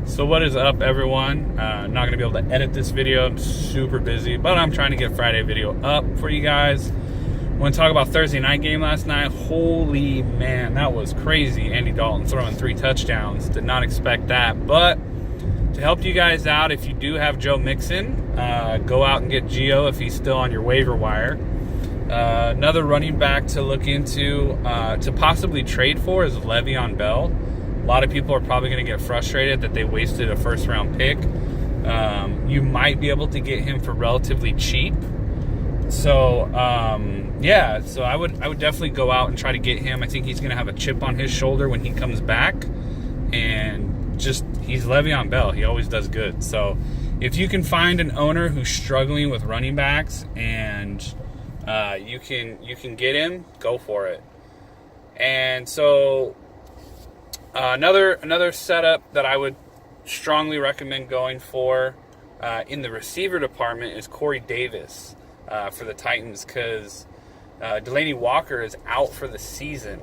So what is up, everyone? Not going to be able to edit this video. I'm super busy, but I'm trying to get Friday video up for you guys. I want to talk about Thursday night game last night. Holy man, that was crazy. Andy Dalton throwing 3 touchdowns. Did not expect that. But to help you guys out, if you do have Joe Mixon, go out and get Gio if he's still on your waiver wire. Another running back to look into to possibly trade for is Le'Veon Bell. A lot of people are probably going to get frustrated that they wasted a first-round pick. You might be able to get him for relatively cheap. So, so I would definitely go out and try to get him. I think he's going to have a chip on his shoulder when he comes back. And he's Le'Veon Bell. He always does good. So if you can find an owner who's struggling with running backs and you can get him, go for it. And so another setup that I would strongly recommend going for in the receiver department is Corey Davis for the Titans, because Delanie Walker is out for the season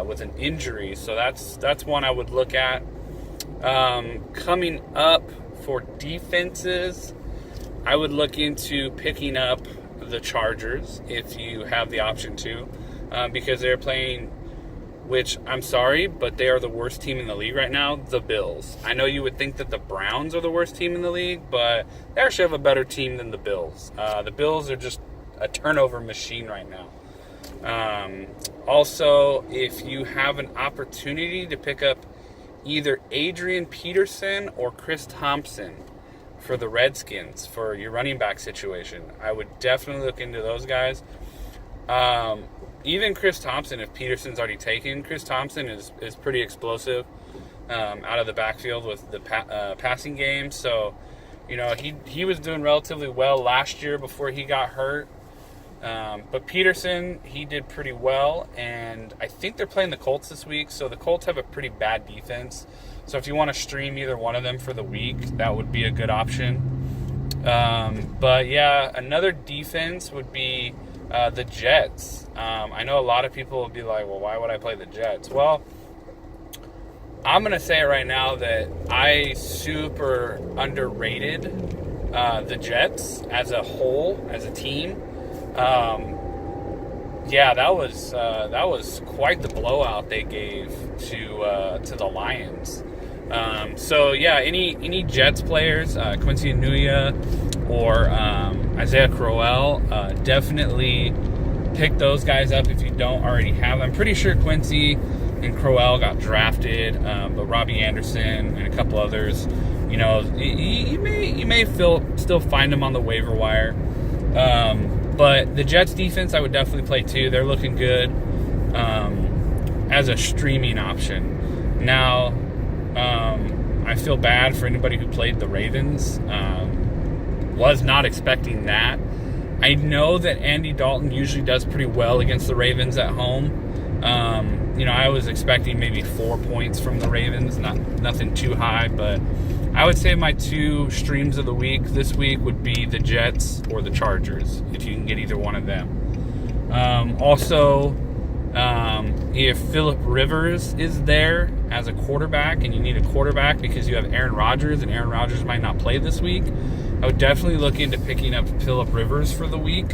with an injury. So that's one I would look at. Coming up for defenses, I would look into picking up the Chargers if you have the option to, because they're playing, which I'm sorry, but they are the worst team in the league right now, the Bills. I know you would think that the Browns are the worst team in the league, but they actually have a better team than the Bills. The Bills are just a turnover machine right now. Also, if you have an opportunity to pick up either Adrian Peterson or Chris Thompson for the Redskins for your running back situation, I would definitely look into those guys. Even Chris Thompson, if Peterson's already taken, Chris Thompson is pretty explosive out of the backfield with the passing game. So, he was doing relatively well last year before he got hurt. But Peterson, he did pretty well, and I think they're playing the Colts this week, so the Colts have a pretty bad defense. So if you want to stream either one of them for the week, that would be a good option. But yeah, another defense would be the Jets. I know a lot of people will be like, well, why would I play the Jets? Well, I'm going to say it right now that I super underrated the Jets as a whole, as a team. That was quite the blowout they gave to the Lions. Any Jets players, Quincy Enunwa or Isaiah Crowell, definitely pick those guys up if you don't already have. I'm pretty sure Quincy and Crowell got drafted, but Robbie Anderson and a couple others, you may still find them on the waiver wire. But the Jets defense, I would definitely play too. They're looking good as a streaming option. Now, I feel bad for anybody who played the Ravens. Was not expecting that. I know that Andy Dalton usually does pretty well against the Ravens at home. I was expecting maybe 4 points from the Ravens, nothing too high, but I would say my 2 streams of the week this week would be the Jets or the Chargers, if you can get either one of them. If Phillip Rivers is there as a quarterback and you need a quarterback because you have Aaron Rodgers and Aaron Rodgers might not play this week, I would definitely look into picking up Phillip Rivers for the week,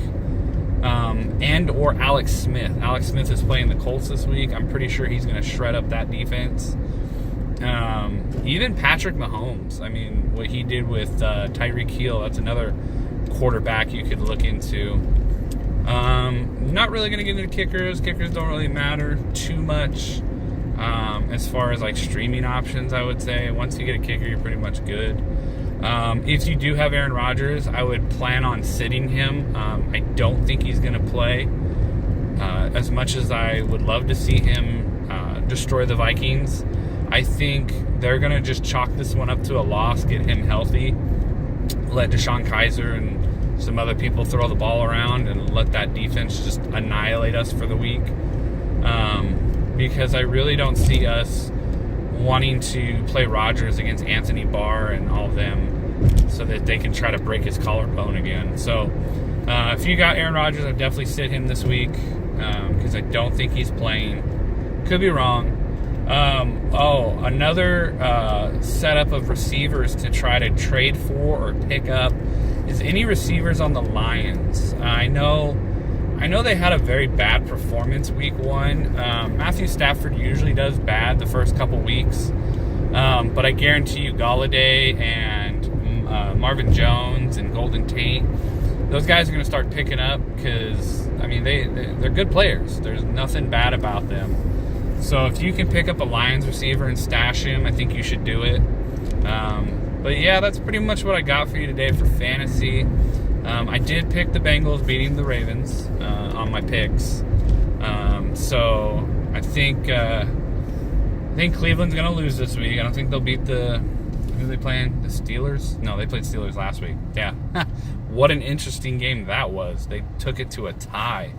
and or Alex Smith. Alex Smith is playing the Colts this week. I'm pretty sure he's going to shred up that defense. Even Patrick Mahomes. I mean, what he did with Tyreek Hill, that's another quarterback you could look into. Not really going to get into kickers. Kickers don't really matter too much as far as like streaming options, I would say. Once you get a kicker, you're pretty much good. If you do have Aaron Rodgers, I would plan on sitting him. I don't think he's going to play. As much as I would love to see him destroy the Vikings, I think they're going to just chalk this one up to a loss, get him healthy, let Deshaun Kaiser and some other people throw the ball around, and let that defense just annihilate us for the week. Because I really don't see us wanting to play Rodgers against Anthony Barr and all of them so that they can try to break his collarbone again. So if you got Aaron Rodgers, I'd definitely sit him this week because I don't think he's playing. Could be wrong. Another setup of receivers to try to trade for or pick up is any receivers on the Lions. I know they had a very bad performance week 1. Matthew Stafford usually does bad the first couple weeks, but I guarantee you Galladay and Marvin Jones and Golden Tate, those guys are going to start picking up because, I mean, they're good players. There's nothing bad about them. So if you can pick up a Lions receiver and stash him, I think you should do it. But yeah, that's pretty much what I got for you today for fantasy. I did pick the Bengals beating the Ravens on my picks. So I think Cleveland's going to lose this week. I don't think they'll beat who are they playing? The Steelers? No, they played Steelers last week. Yeah. What an interesting game that was. They took it to a tie.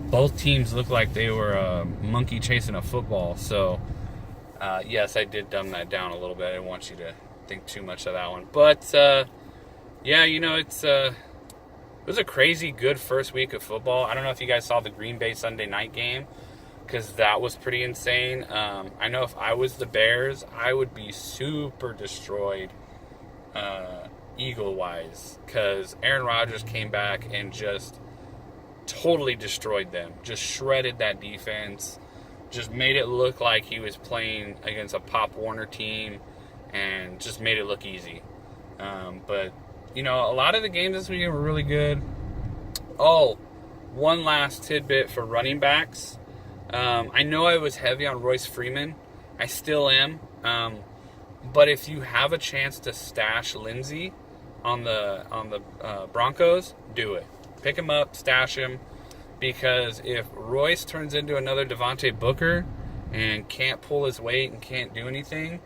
Both teams looked like they were a monkey chasing a football. So, yes, I did dumb that down a little bit. I didn't want you to think too much of that one. But, yeah, you know, it was a crazy good first week of football. I don't know if you guys saw the Green Bay Sunday night game, because that was pretty insane. I know if I was the Bears, I would be super destroyed Eagle-wise, because Aaron Rodgers came back and just totally destroyed them. Just shredded that defense. Just made it look like he was playing against a Pop Warner team and just made it look easy. But, you know, a lot of the games this weekend were really good. Oh, one last tidbit for running backs. I know I was heavy on Royce Freeman. I still am. But if you have a chance to stash Lindsey on the Broncos, do it. Pick him up, stash him, because if Royce turns into another Devontae Booker and can't pull his weight and can't do anything,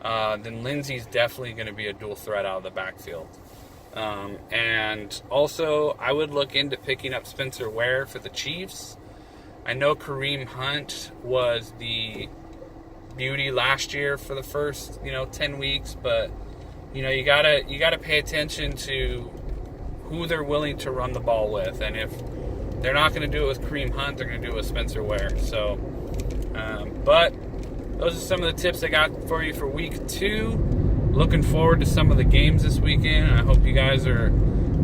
then Lindsey's definitely going to be a dual threat out of the backfield. And also, I would look into picking up Spencer Ware for the Chiefs. I know Kareem Hunt was the beauty last year for the first, 10 weeks, but you gotta pay attention to who they're willing to run the ball with, and if they're not going to do it with Kareem Hunt, they're going to do it with Spencer Ware. So, but those are some of the tips I got for you for week 2. Looking forward to some of the games this weekend. I hope you guys are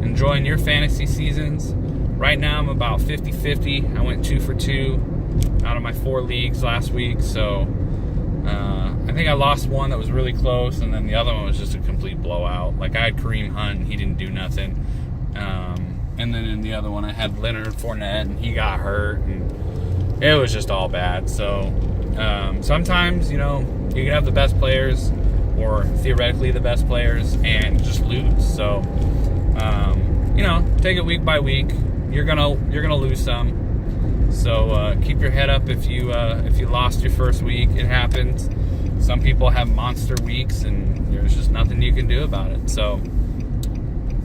enjoying your fantasy seasons. Right now, I'm about 50-50. I went 2 for 2 out of my 4 leagues last week. So, I think I lost one that was really close, and then the other one was just a complete blowout. Like, I had Kareem Hunt, and he didn't do nothing. And then in the other one, I had Leonard Fournette, and he got hurt, and it was just all bad. So, sometimes, you can have the best players, or theoretically the best players, and just lose. So, take it week by week. You're gonna lose some. So keep your head up if you lost your first week. It happens. Some people have monster weeks, and there's just nothing you can do about it. So,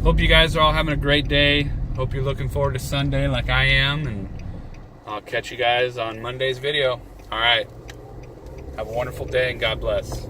hope you guys are all having a great day. Hope you're looking forward to Sunday like I am, and I'll catch you guys on Monday's video. All right. Have a wonderful day, and God bless.